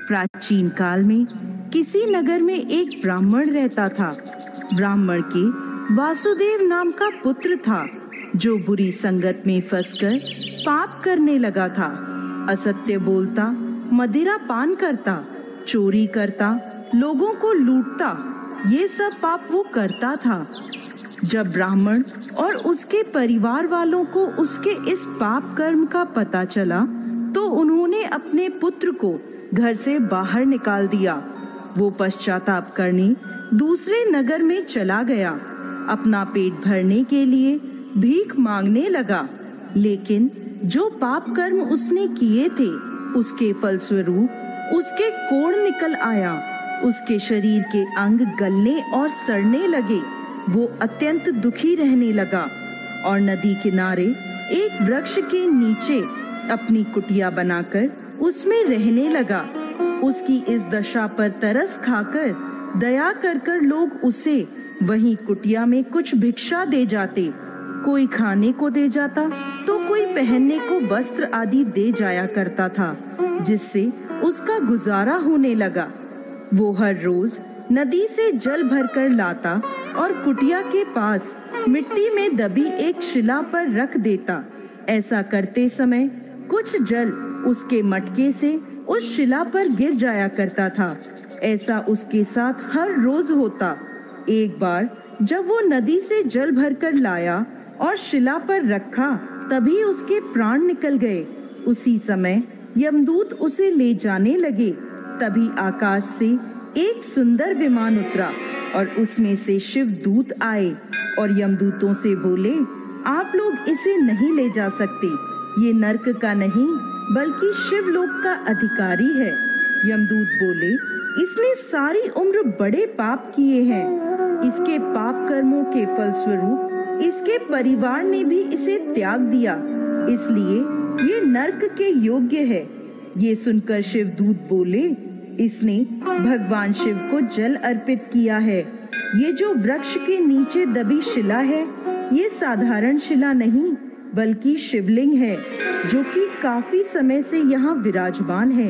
प्राचीन काल में किसी नगर में एक ब्राह्मण रहता था। ब्राह्मण के वासुदेव नाम का पुत्र था, जो बुरी संगत में फंसकर पाप करने लगा था। असत्य बोलता, मदिरा पान करता, चोरी करता, लोगों को लूटता, ये सब पाप वो करता था। जब ब्राह्मण और उसके परिवार वालों को उसके इस पाप कर्म का पता चला, तो उन्होंने अपने पुत्र को घर से बाहर निकाल दिया। वो पश्चाताप करने दूसरे नगर में चला गया। अपना पेट भरने के लिए भीख मांगने लगा, लेकिन जो पाप कर्म उसने किए थे, उसके फलस्वरूप उसके कोढ़ निकल आया। उसके शरीर के अंग गलने और सड़ने लगे। वो अत्यंत दुखी रहने लगा और नदी किनारे एक वृक्ष के नीचे अपनी कुटिया बनाकर उसमें रहने लगा। उसकी इस दशा पर तरस खाकर दया कर लोग उसे वहीं कुटिया में कुछ भिक्षा दे जाते। कोई खाने को दे जाता तो कोई पहनने को वस्त्र आदि दे जाया करता था, जिससे उसका गुजारा होने लगा। वो हर रोज नदी से जल भरकर लाता और कुटिया के पास मिट्टी में दबी एक शिला पर रख देता। ऐसा करते समय कुछ जल उसके मटके से उस शिला पर गिर जाया करता था। ऐसा उसके साथ हर रोज होता। एक बार जब वो नदी से जल भरकर लाया और शिला पर रखा, तभी उसके प्राण निकल गए। उसी समय यमदूत उसे ले जाने लगे। तभी आकाश से एक सुंदर विमान उतरा और उसमें से शिव दूत आए और यमदूतों से बोले, आप लोग इसे नहीं ले जा सकते। ये नर्क का नहीं बल्कि शिवलोक का अधिकारी है। यमदूत बोले, इसने सारी उम्र बड़े पाप किए हैं। इसके पाप कर्मों के फलस्वरूप इसके परिवार ने भी इसे त्याग दिया, इसलिए ये नर्क के योग्य है। ये सुनकर शिवदूत बोले, इसने भगवान शिव को जल अर्पित किया है। ये जो वृक्ष के नीचे दबी शिला है, ये साधारण शिला नहीं बल्कि शिवलिंग है, जो कि काफी समय से यहाँ विराजमान है।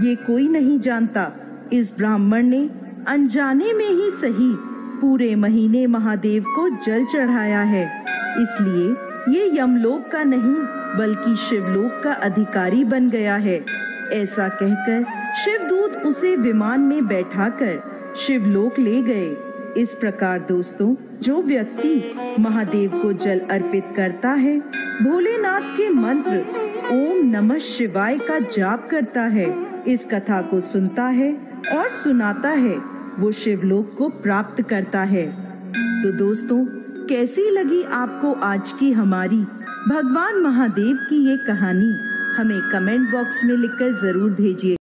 ये कोई नहीं जानता। इस ब्राह्मण ने अनजाने में ही सही पूरे महीने महादेव को जल चढ़ाया है, इसलिए ये यमलोक का नहीं बल्कि शिवलोक का अधिकारी बन गया है। ऐसा कहकर शिवदूत उसे विमान में बैठाकर शिवलोक ले गए। इस प्रकार दोस्तों, जो व्यक्ति महादेव को जल अर्पित करता है, भोलेनाथ के मंत्र ओम नमः शिवाय का जाप करता है, इस कथा को सुनता है और सुनाता है, वो शिवलोक को प्राप्त करता है। तो दोस्तों, कैसी लगी आपको आज की हमारी भगवान महादेव की ये कहानी? हमें कमेंट बॉक्स में लिखकर जरूर भेजिए।